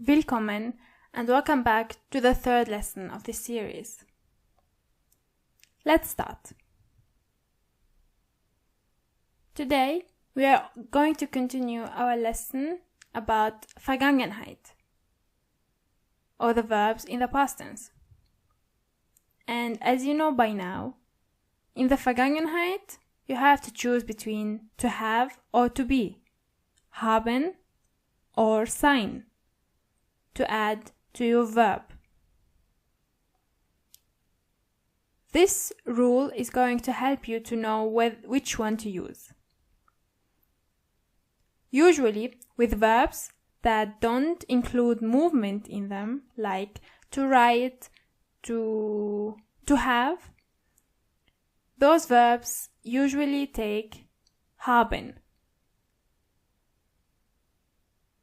Willkommen and welcome back to the third lesson of this series. Let's start. Today we are going to continue our lesson about Vergangenheit, or the verbs in the past tense. And as you know by now, in the Vergangenheit you have to choose between to have or to be, haben or sein, to add to your verb. This rule is going to help you to know which one to use. Usually, with verbs that don't include movement in them, like to write, to have, those verbs usually take haben.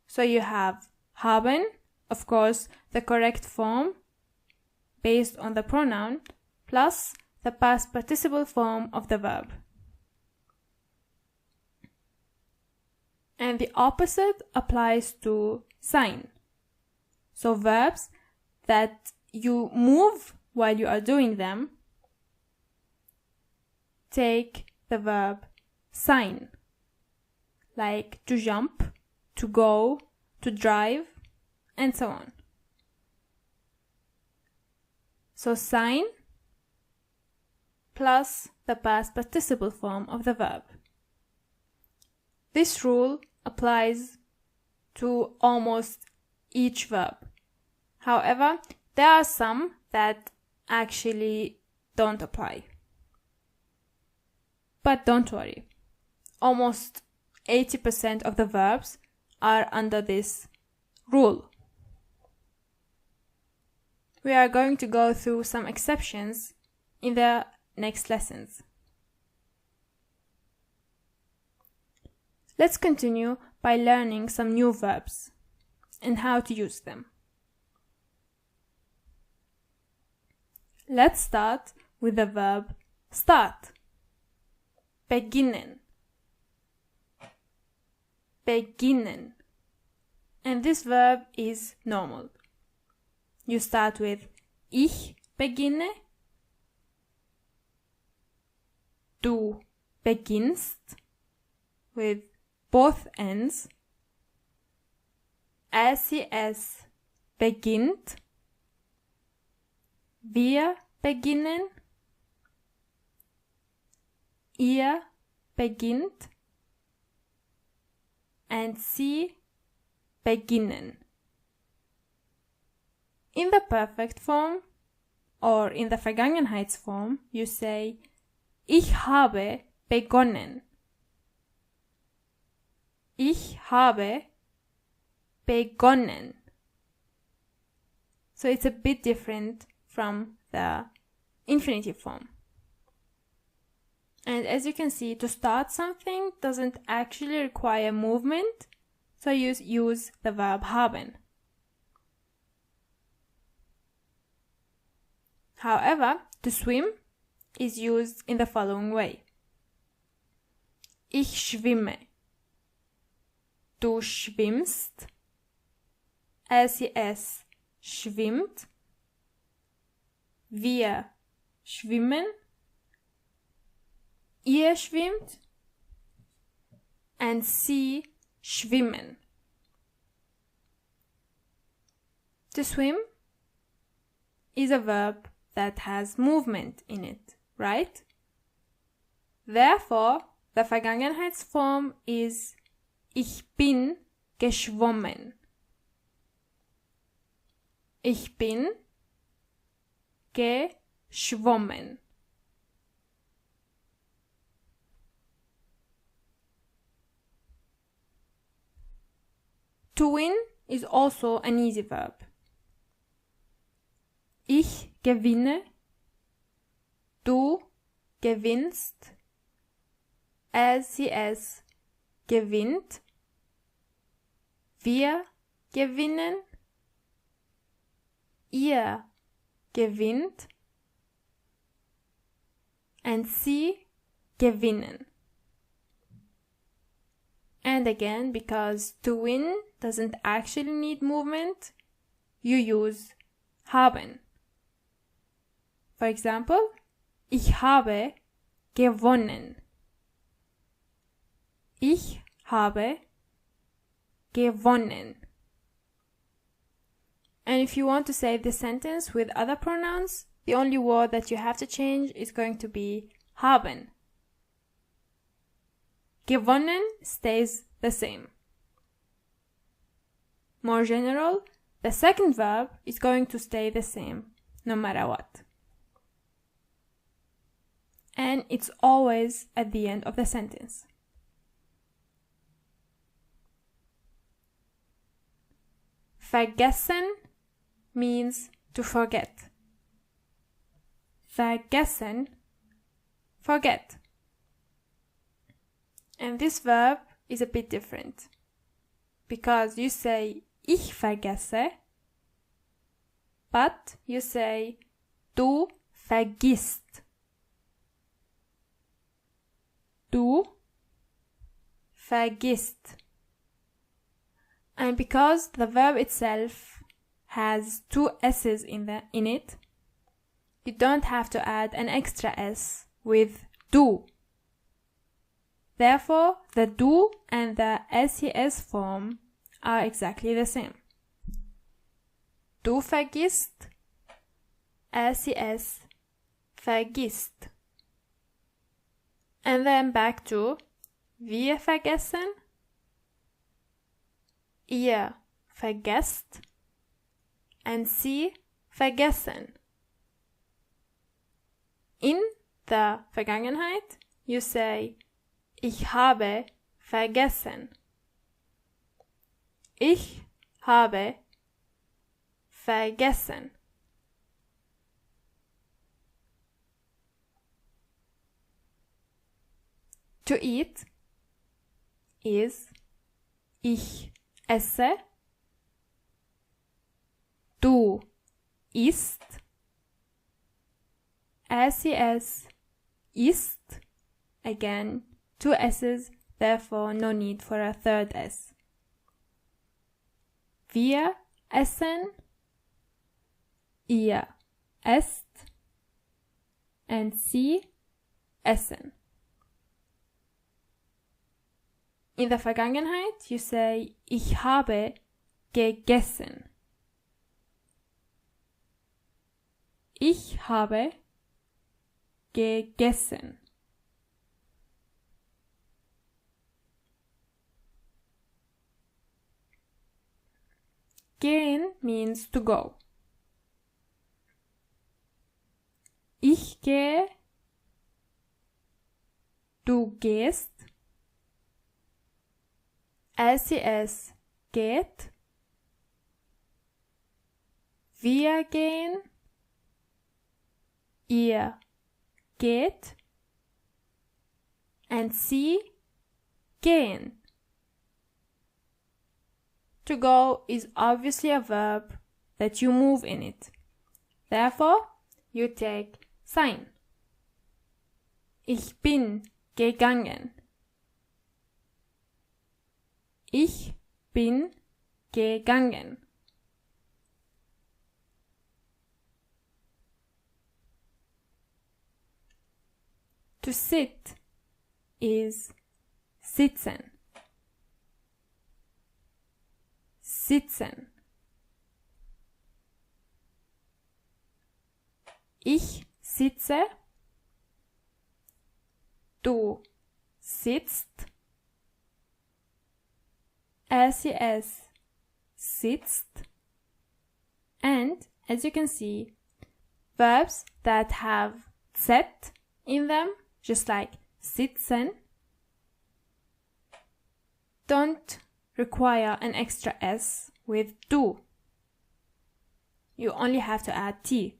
So you have haben, of course, the correct form based on the pronoun, plus the past participle form of the verb. And the opposite applies to sein. So verbs that you move while you are doing them take the verb sein, like to jump, to go, to drive, and so on. So sein plus the past participle form of the verb. This rule applies to almost each verb. However, there are some that actually don't apply. But don't worry, almost 80% of the verbs are under this rule. We are going to go through some exceptions in the next lessons. Let's continue by learning some new verbs and how to use them. Let's start with the verb start. Beginnen. Beginnen. And this verb is normal. You start with ich beginne, du beginnst, with both ends, es beginnt, wir beginnen, ihr beginnt, and sie beginnen. In the perfect form, or in the Vergangenheitsform, you say ich habe begonnen. Ich habe begonnen. So it's a bit different from the infinitive form. And as you can see, to start something doesn't actually require movement, so you use the verb haben. However, to swim is used in the following way. Ich schwimme. Du schwimmst. Es schwimmt. Wir schwimmen. Ihr schwimmt. And sie schwimmen. To swim is a verb that has movement in it, right? Therefore, the Vergangenheitsform is ich bin geschwommen. Ich bin geschwommen. To win is also an easy verb. Ich gewinne, du gewinnst, es gewinnt, wir gewinnen, ihr gewinnt, and sie gewinnen. And again, because to win doesn't actually need movement, you use haben. For example, ich habe gewonnen. Ich habe gewonnen. And if you want to say this sentence with other pronouns, the only word that you have to change is going to be haben. Gewonnen stays the same. More general, the second verb is going to stay the same no matter what. And it's always at the end of the sentence. Vergessen means to forget. Vergessen, forget. And this verb is a bit different, because you say ich vergesse, but you say du vergisst. Du vergisst. And because the verb itself has two S's in it, you don't have to add an extra S with du. Therefore, the du and the SES form are exactly the same. Du vergisst, SES, vergisst. And then back to wir vergessen, ihr vergesst, and sie vergessen. In the Vergangenheit, you say ich habe vergessen. Ich habe vergessen. To eat is ich esse, du isst, SES isst, again, two S's, therefore no need for a third S. Wir essen, ihr esst, and sie essen. In der Vergangenheit, you say, ich habe gegessen. Ich habe gegessen. Gehen means to go. Ich gehe, du gehst, SES geht, wir gehen, ihr geht, and sie gehen. To go is obviously a verb that you move in it. Therefore, you take sein. Ich bin gegangen. Ich bin gegangen. To sit is sitzen. Sitzen. Ich sitze. Du sitzt. SES sitzt. And as you can see, verbs that have Z in them, just like sitzen, don't require an extra S with du. You only have to add T.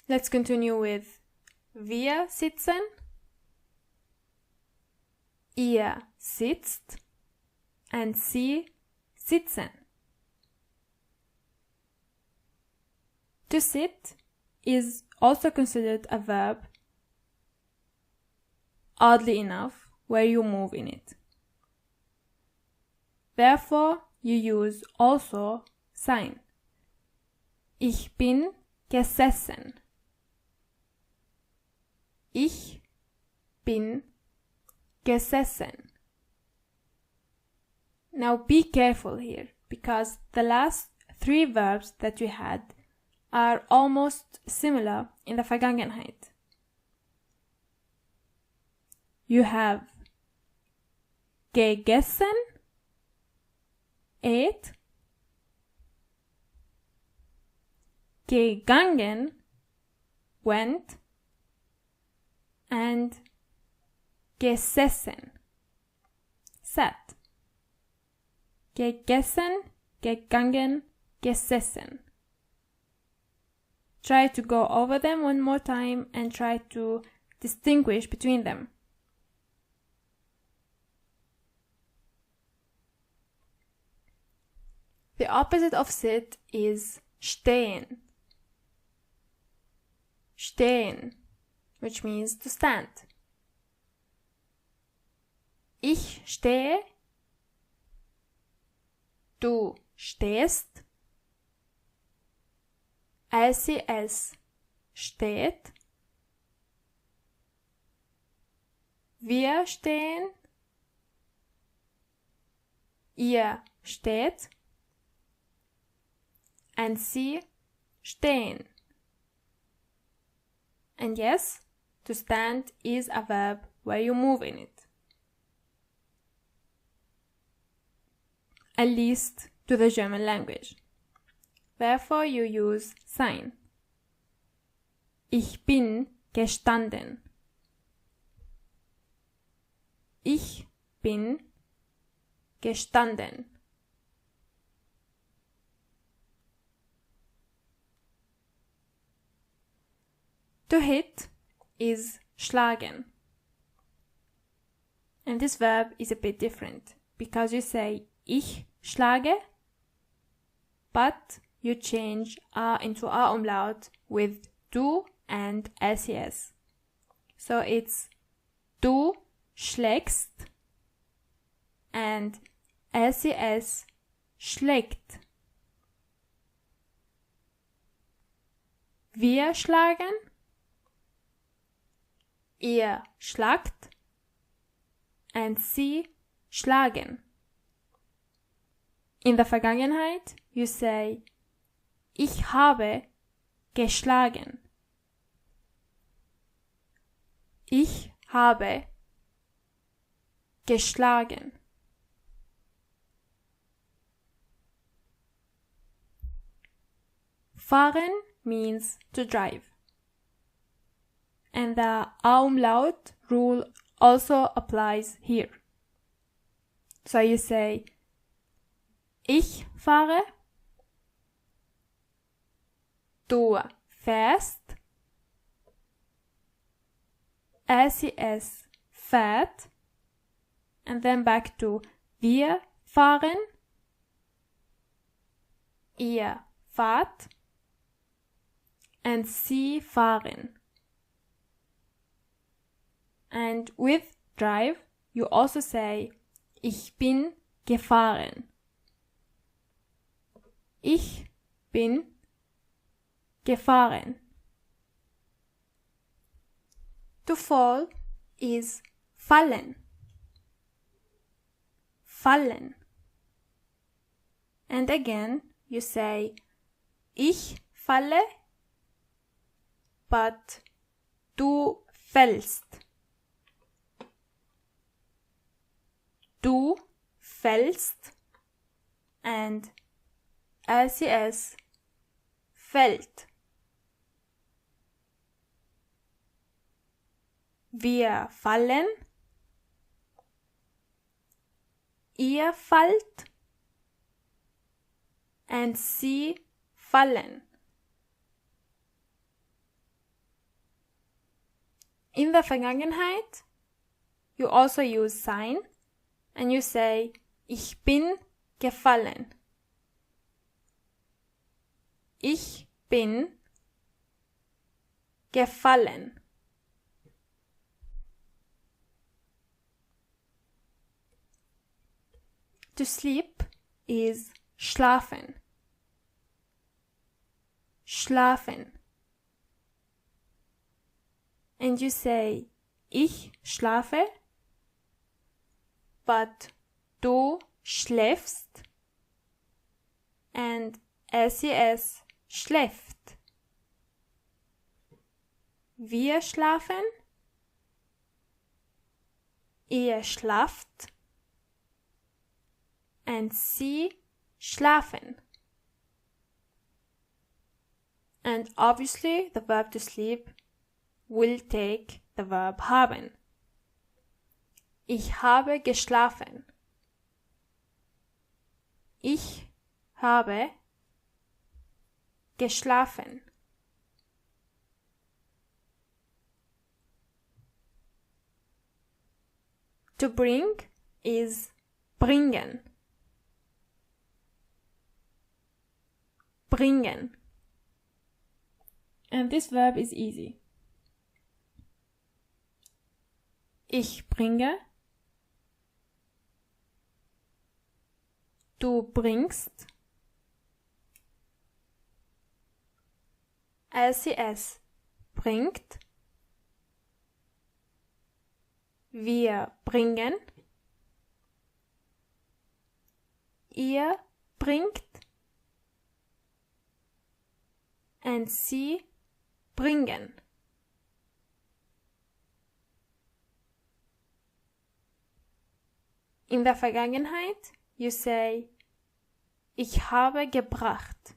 Let's continue with wir sitzen, ihr sitzt, and sie sitzen. To sit is also considered a verb oddly enough, where you move in it. Therefore, you use also sein. Ich bin gesessen. Ich bin gesessen. Now be careful here, because the last three verbs that we had are almost similar in the Vergangenheit. You have gegessen, ate, gegangen, went, and gesessen, sat. Gegessen, gegangen, gesessen. Try to go over them one more time and try to distinguish between them. The opposite of sit is stehen. Stehen, which means to stand. Ich stehe. Du stehst. Es steht. Wir stehen. Ihr steht. And sie stehen. And yes, to stand is a verb where you move in it. At least to the German language. Therefore, you use sein. Ich bin gestanden. Ich bin gestanden. To hit is schlagen. And this verb is a bit different because you say ich schlage, but you change A into A umlaut with du and SES. So it's du schlägst and SES schlägt. Wir schlagen. Ihr schlagt. And sie schlagen. In der Vergangenheit, you say, ich habe geschlagen. Ich habe geschlagen. Fahren means to drive. And the Umlaut rule also applies here. So you say, ich fahre, du fährst, SES fährt, and then back to wir fahren, ihr fahrt, and sie fahren. And with drive, you also say, ich bin gefahren. Ich bin gefahren. To fall is fallen. Fallen. And again, you say, ich falle, but du fällst. Du fällst and SES fällt. Wir fallen. Ihr fallt. And sie fallen. In der Vergangenheit, you also use sein. And you say, ich bin gefallen. Ich bin gefallen. to sleep is schlafen. Schlafen. And you say, ich schlafe, but du schläfst, and SES schläft. Wir schlafen, ihr schlaft, and sie schlafen. And obviously the verb to sleep will take the verb haben. Ich habe geschlafen. Ich habe geschlafen. To bring is bringen. Bringen. And this verb is easy. Ich bringe. Du bringst. LCS bringt. Wir bringen. Ihr bringt. And sie bringen. In der Vergangenheit, you say, ich habe gebracht.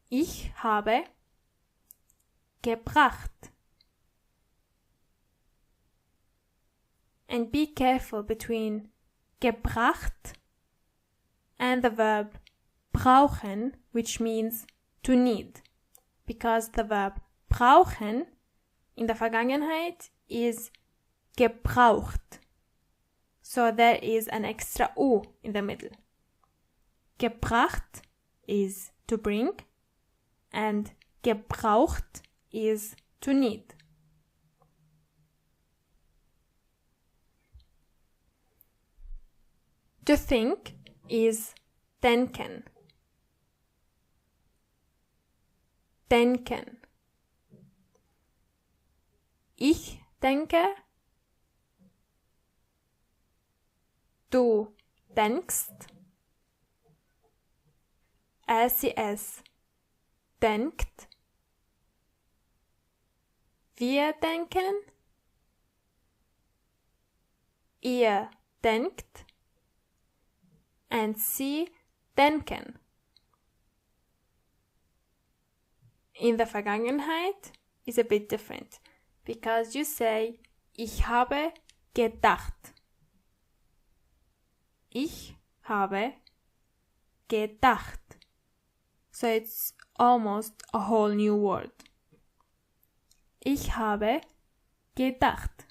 Ich habe gebracht. And be careful between gebracht and the verb brauchen, which means to need, because the verb brauchen in der Vergangenheit is gebraucht. So there is an extra U in the middle. Gebracht is to bring, and gebraucht is to need. To think is denken. Denken. Ich denke. Du denkst. LCS denkt. Wir denken. Ihr denkt. And sie denken. In der Vergangenheit is a bit different, because you say, ich habe gedacht. Ich habe gedacht. So it's almost a whole new word. Ich habe gedacht.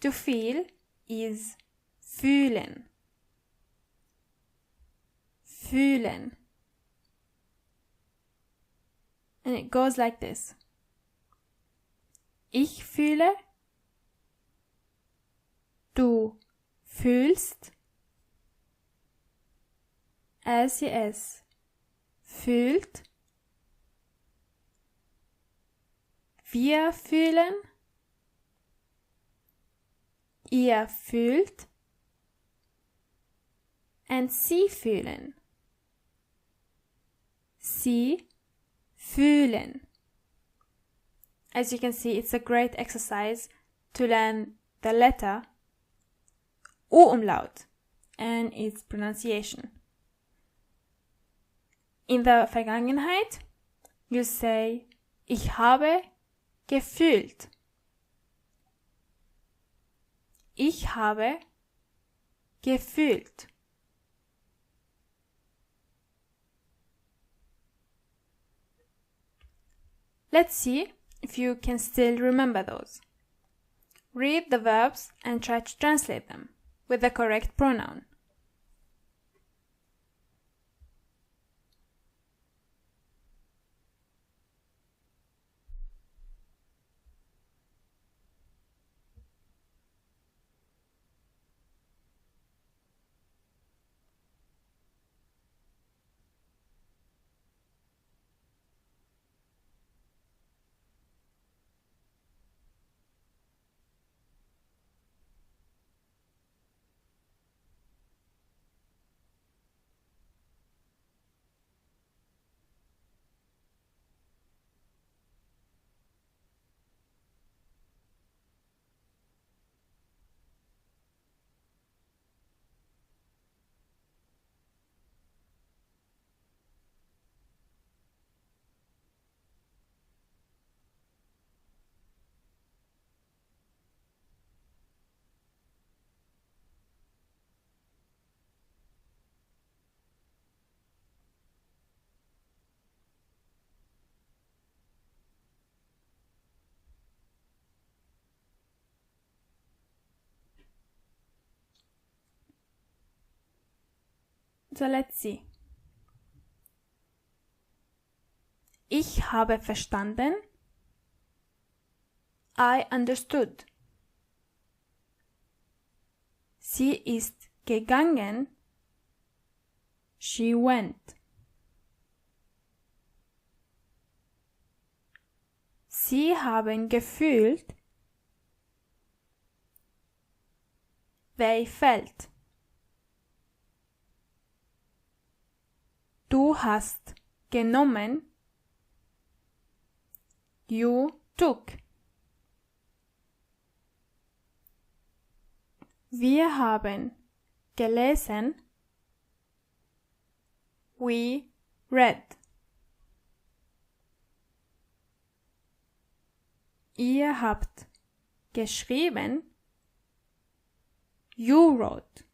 To feel is fühlen. Fühlen. And it goes like this. Ich fühle. Du fühlst. LCS fühlt. Wir fühlen. Ihr fühlt. And sie fühlen. Sie fühlen. As you can see, it's a great exercise to learn the letter U-Umlaut and its pronunciation. In der Vergangenheit, you say, ich habe gefühlt. Ich habe gefühlt. Let's see if you can still remember those. Read the verbs and try to translate them with the correct pronoun. So let's see. Ich habe verstanden. I understood. Sie ist gegangen. She went. Sie haben gefühlt. They felt. Du hast genommen. You took. Wir haben gelesen. We read. Ihr habt geschrieben. You wrote.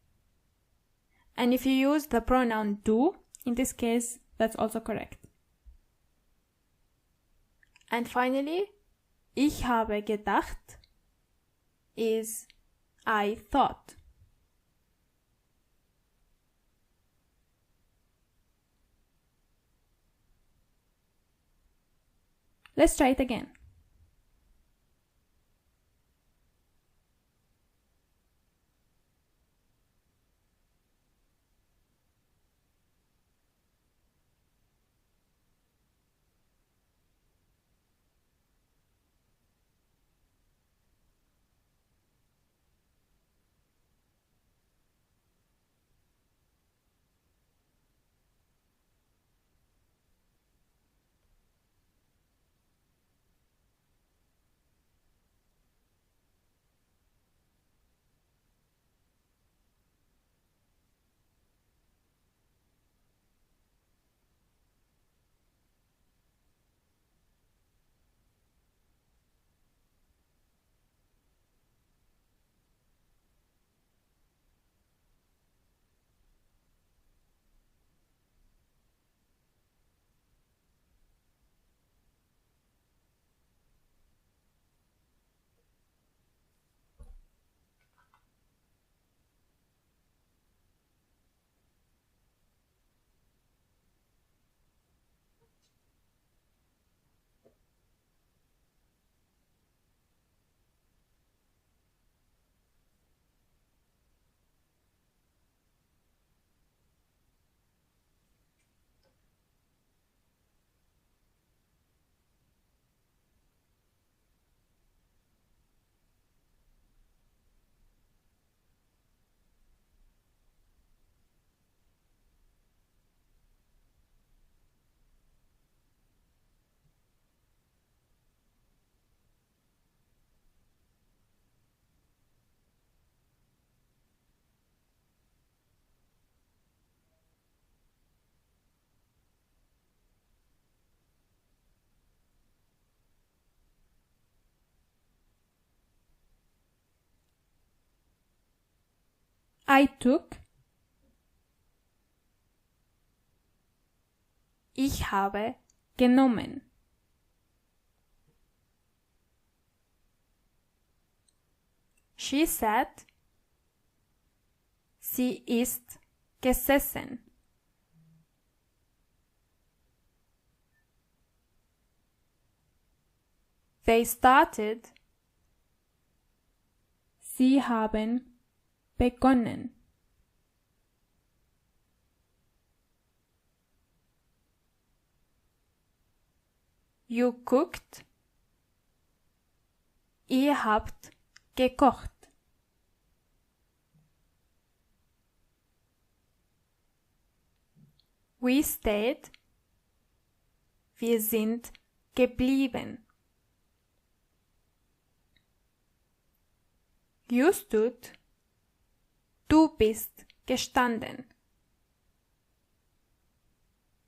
And if you use the pronoun du, in this case, that's also correct. And finally, ich habe gedacht is I thought. Let's try it again. I took. Ich habe genommen. She sat. Sie ist gesessen. They started. Sie haben begonnen. You cooked. Ihr habt gekocht. We stayed. Wir sind geblieben. You stood. Du bist gestanden.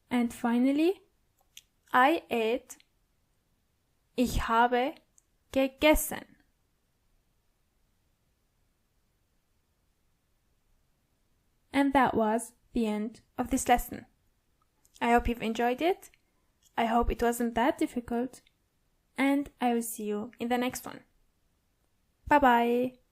And finally, I ate. Ich habe gegessen. And that was the end of this lesson. I hope you've enjoyed it. I hope it wasn't that difficult. And I will see you in the next one. Bye bye.